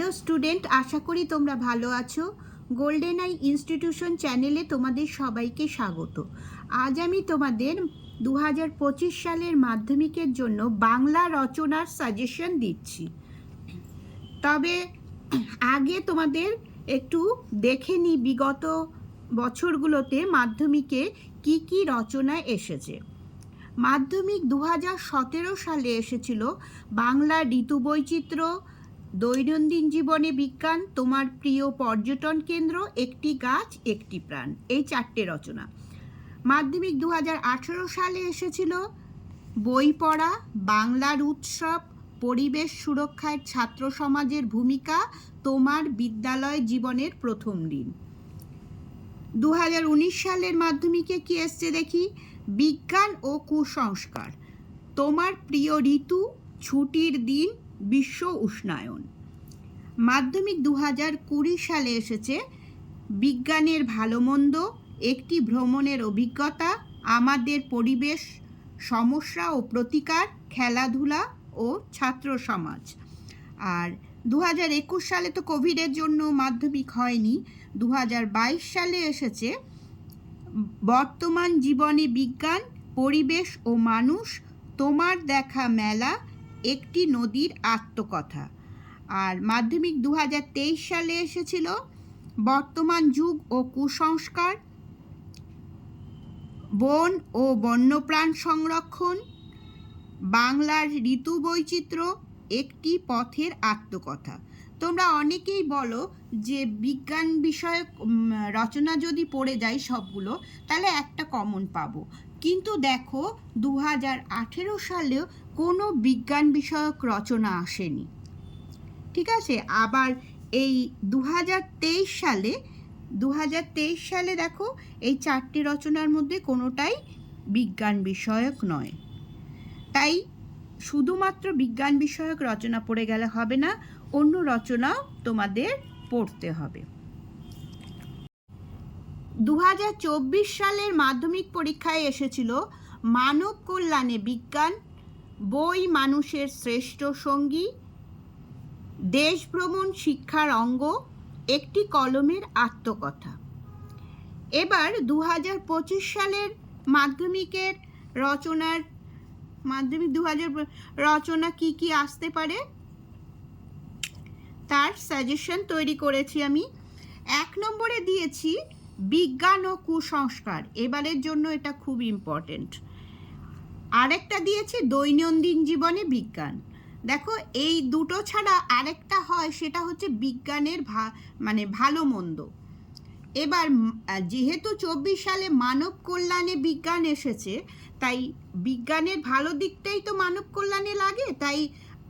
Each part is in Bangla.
হ্যালো স্টুডেন্ট, আশা করি তোমরা ভালো আছো। গোল্ডেন আই ইনস্টিটিউশন চ্যানেলে তোমাদের সবাইকে স্বাগত। আজ আমি তোমাদের 2025 সালের মাধ্যমিকের জন্য বাংলা রচনার সাজেশন দিচ্ছি। তবে আগে তোমাদের একটু দেখে নিই বিগত বছরগুলোতে মাধ্যমিকে কি কি রচনা এসেছে। মাধ্যমিক 2017 সালে এসেছিল বাংলা ঋতুবৈচিত্র্য, দৈনন্দিন জীবনে বিজ্ঞান, তোমার প্রিয় পর্যটন কেন্দ্র, একটি গাছ একটি প্রাণ, এই চারটে রচনা। মাধ্যমিক 2018 সালে এসেছিল বই পড়া, বাংলার উৎসব, পরিবেশ সুরক্ষায় ছাত্র সমাজের ভূমিকা, তোমার বিদ্যালয় জীবনের প্রথম দিন। 2019 সালের মাধ্যমিকে কি এসছে দেখি, বিজ্ঞান ও কুসংস্কার, তোমার প্রিয় ঋতু, ছুটির দিন, বিশ্ব উষ্ণায়ন। মাধ্যমিক 2020 সালে এসেছে বিজ্ঞানের ভালো মন্দ, একটি ভ্রমণের অভিজ্ঞতা, আমাদের পরিবেশ সমস্যা ও প্রতিকার, খেলাধুলা ও ছাত্র সমাজ। আর 2021 সালে তো কোভিডের জন্য মাধ্যমিক হয়নি। 2022 সালে এসেছে বর্তমান জীবনে বিজ্ঞান, পরিবেশ ও মানুষ, তোমার দেখা মেলা, একটি নদীর আত্মকথা। আর মাধ্যমিক 2023 সালে এসেছিল বর্তমান যুগ ও কুসংস্কার, বন ও বন্যপ্রাণ সংরক্ষণ, বাংলার ঋতু বৈচিত্র্য, একটি পথের আত্মকথা। তোমরা অনেকেই বলো যে বিজ্ঞান বিষয়ক রচনা যদি পড়ে যাই সবগুলো তাহলে একটা কমন পাবো, কিন্তু দেখো 2018 সালেও কোনো বিজ্ঞান বিষয়ক রচনা আসেনি। ঠিক আছে, আবার এই 2023 সালে দেখো এই চারটি রচনার মধ্যে কোনোটাই বিজ্ঞান বিষয়ক নয়। তাই শুধুমাত্র বিজ্ঞান বিষয়ক রচনা পড়ে গেলে হবে না, অন্য রচনাও তোমাদের পড়তে হবে। 2024 সালের মাধ্যমিক পরীক্ষায় এসেছিল মানব কল্যাণে বিজ্ঞান, বই মানুষের শ্রেষ্ঠ সঙ্গী, দেশ ভ্রমণ শিক্ষার অঙ্গ, একটি কলমের আত্মকথা। এবার 2025 সালের মাধ্যমিকের মাধ্যমিক 2000 রচনা কি কি আসতে পারে তার সাজেশন তৈরি করেছি আমি। 1 নম্বরে দিয়েছি বিজ্ঞান ও কুসংস্কার, এবারের জন্য এটা খুব ইম্পর্টেন্ট। আরেকটা দিয়েছি দৈনন্দিন জীবনে বিজ্ঞান। দেখো এই দুটো ছাড়া আরেকটা হয়, সেটা হচ্ছে বিজ্ঞানের ভালো মন্দ। এবার যেহেতু 24 সালে মানব কল্যাণে বিজ্ঞান এসেছে, তাই বিজ্ঞানের ভালো দিকটাই তো মানব কল্যাণে লাগে,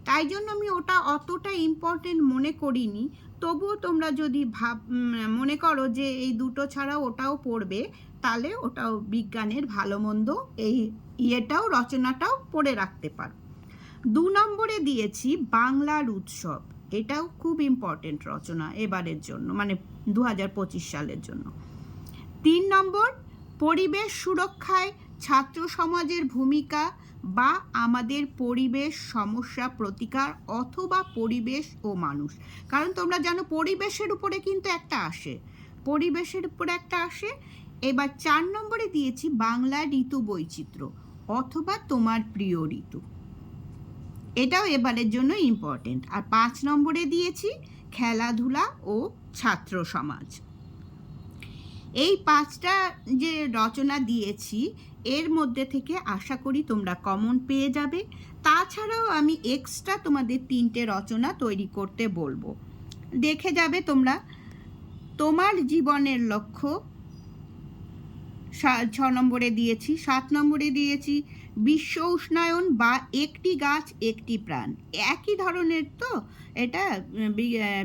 তাই জন্য আমি ওটা অতটা ইম্পর্টেন্ট মনে করিনি। তবুও তোমরা যদি মনে করো যে এই দুটো ছাড়া ওটাও পড়বে, তাহলে ওটাও বিজ্ঞানের ভালো মন্দ এই রচনাটাও পড়ে রাখতে পারো। 2 নম্বরে দিয়েছি বাংলার উৎসব, এটাও খুব ইম্পর্টেন্ট রচনা এবারের জন্য, 2025 সালের জন্য। 3 নম্বর পরিবেশ সুরক্ষায় ছাত্র সমাজের ভূমিকা বা আমাদের পরিবেশ সমস্যা প্রতিকার, অথবা পরিবেশ ও মানুষ। কারণ তোমরা জানো পরিবেশের উপরে কিন্তু একটা আসে। এবার 4 নম্বরে দিয়েছি বাংলা ঋতু বৈচিত্র্য অথবা তোমার প্রিয় ঋতু, এটাও এবারের জন্য ইম্পর্টেন্ট। আর 5 নম্বরে দিয়েছি খেলাধুলা ও ছাত্র সমাজ। এই 5টা যে রচনা দিয়েছি এর মধ্যে থেকে আশা করি তোমরা কমন পেয়ে যাবে। তাছাড়াও আমি এক্সট্রা তোমাদের 3টে রচনা তৈরি করতে বলবো, দেখে যাবে তোমরা। তোমার জীবনের লক্ষ্য 6 নম্বরে দিয়েছি। 7 নম্বরে দিয়েছি বিশ্ব উষ্ণায়ন বা একটি গাছ একটি প্রাণ, একই ধরনের তো এটা,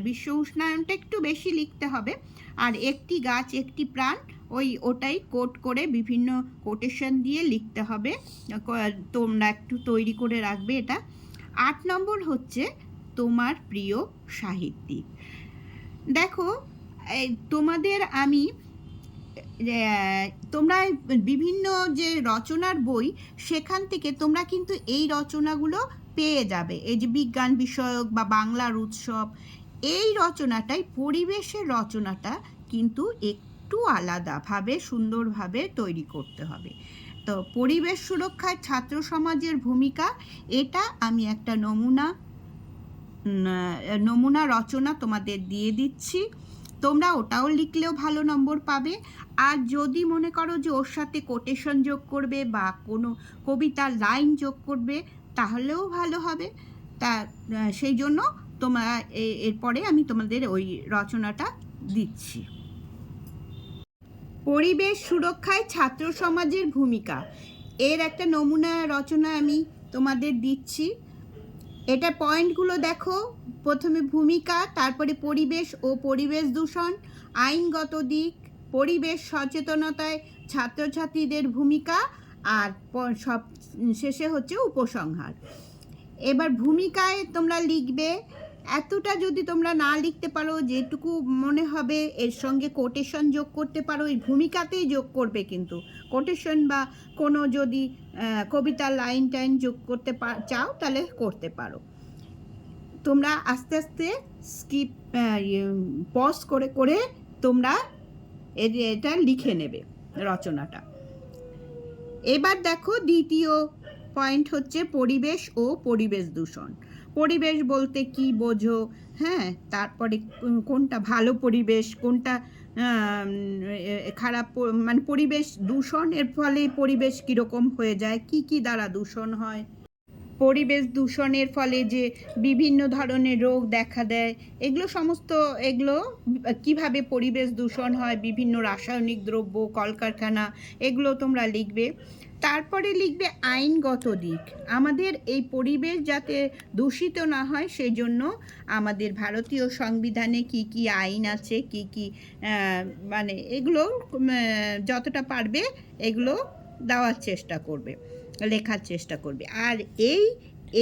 বিশ্ব উষ্ণায়নটা একটু বেশি লিখতে হবে, আর একটি গাছ একটি প্রাণ ওটাই কোট করে বিভিন্ন কোটেশন দিয়ে লিখতে হবে, তোমরা একটু তৈরি করে রাখবে এটা। 8 নম্বর হচ্ছে তোমার প্রিয় সাহিত্যিক। দেখো তোমাদের আমি তোমরা বিভিন্ন যে রচনার বই সেখান থেকে তোমরা কিন্তু এই রচনাগুলো পেয়ে যাবে। এই যে বিজ্ঞান বিষয়ক বা বাংলার উৎসব, এই রচনাটাই, পরিবেশের রচনাটা কিন্তু একটু আলাদাভাবে সুন্দরভাবে তৈরি করতে হবে। তো পরিবেশ সুরক্ষায় ছাত্র সমাজের ভূমিকা, এটা আমি একটা নমুনা রচনা তোমাদের দিয়ে দিচ্ছি, তোমরা ওটাও লিখলেও ভালো নম্বর পাবে। আর যদি মনে করো যে ওর সাথে কোটেশন যোগ করবে বা কোনো কবিতার লাইন যোগ করবে তাহলেও ভালো হবে। তা সেই জন্য তোমরা এরপরে আমি তোমাদের ওই রচনাটা দিচ্ছি। পরিবেশ সুরক্ষায় ছাত্র সমাজের ভূমিকা, এর একটা নমুনা রচনা আমি তোমাদের দিচ্ছি। এটা পয়েন্টগুলো দেখো, প্রথমে ভূমিকা, তারপরে পরিবেশ ও পরিবেশ দূষণ, আইনগত দিক, পরিবেশ সচেতনতায় ছাত্রছাত্রীদের ভূমিকা, আর সব শেষে হচ্ছে উপসংহার। এবার ভূমিকায় তোমরা লিখবে, এতটা যদি তোমরা না লিখতে পারো, যেটুকু মনে হবে এর সঙ্গে কোটেশন যোগ করতে পারো, এই ভূমিকাতেই যোগ করবে, কিন্তু কোটেশন বা কোনো যদি কবিতার লাইন টাইন যোগ করতে চাও তাহলে করতে পারো। তোমরা আস্তে আস্তে স্কিপ পজ করে করে তোমরা এটা লিখে নেবে রচনাটা। এবার দেখো দ্বিতীয় পয়েন্ট হচ্ছে পরিবেশ ও পরিবেশ দূষণ। পরিবেশ বলতে কি বোঝো, হ্যাঁ, তারপরে কোনটা ভালো পরিবেশ, কোনটা খারাপ, মানে পরিবেশ দূষণের ফলে পরিবেশ কীরকম হয়ে যায়, কি কি দ্বারা দূষণ হয়, পরিবেশ দূষণের ফলে যে বিভিন্ন ধরনের রোগ দেখা দেয়, এগুলো সমস্ত, এগুলো কিভাবে পরিবেশ দূষণ হয়, বিভিন্ন রাসায়নিক দ্রব্য, কলকারখানা, এগুলো তোমরা লিখবে। তারপরে লিখবে আইনগত দিক, আমাদের এই পরিবেশ যাতে দূষিত না হয় সেই জন্য আমাদের ভারতীয় সংবিধানে কি কি আইন আছে, কি কি মানে এগুলো যতটা পারবে এগুলো দেওয়ার চেষ্টা করবে, লেখার চেষ্টা করবে। আর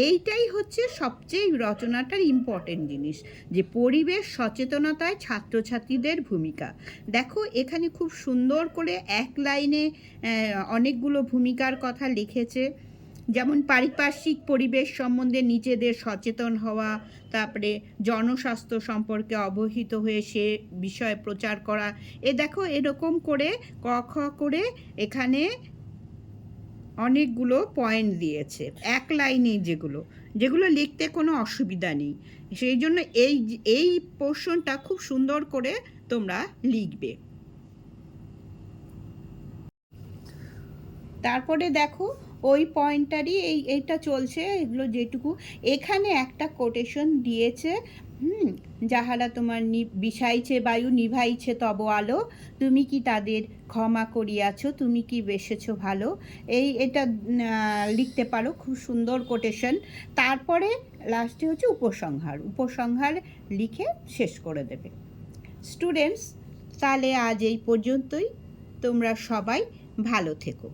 এইটাই হচ্ছে সবচেয়ে রচনাটার ইম্পর্টেন্ট জিনিস, যে পরিবেশ সচেতনতায় ছাত্রছাত্রীদের ভূমিকা। দেখো এখানে খুব সুন্দর করে এক লাইনে অনেকগুলো ভূমিকার কথা লিখেছে, যেমন পারিপার্শ্বিক পরিবেশ সম্বন্ধে নিজেদের সচেতন হওয়া, তারপরে জনস্বাস্থ্য সম্পর্কে অবহিত হয়ে সে বিষয়ে প্রচার করা। দেখো এরকম করে ক খ করে এখানে অনেকগুলো পয়েন্ট দিয়েছে এক লাইনে, যেগুলো লিখতে কোনো অসুবিধা নেই। সেই জন্য এই পোর্শনটা খুব সুন্দর করে তোমরা লিখবে। তারপরে দেখো ওই পয়েন্টটারই এইটা চলছে, এগুলো যেটুকু এখানে একটা কোটেশন দিয়েছে, যাহারা তোমার বিষাইছে বায়ু নিভাইছে তব আলো, তুমি কি তাদের ক্ষমা করিয়াছ, তুমি কি বেসেছ ভালো, এটা লিখতে পারো, খুব সুন্দর কোটেশন। তারপরে লাস্টে হচ্ছে উপসংহার লিখে শেষ করে দেবে। স্টুডেন্টস, তাহলে আজ এই পর্যন্তই, তোমরা সবাই ভালো থেকো।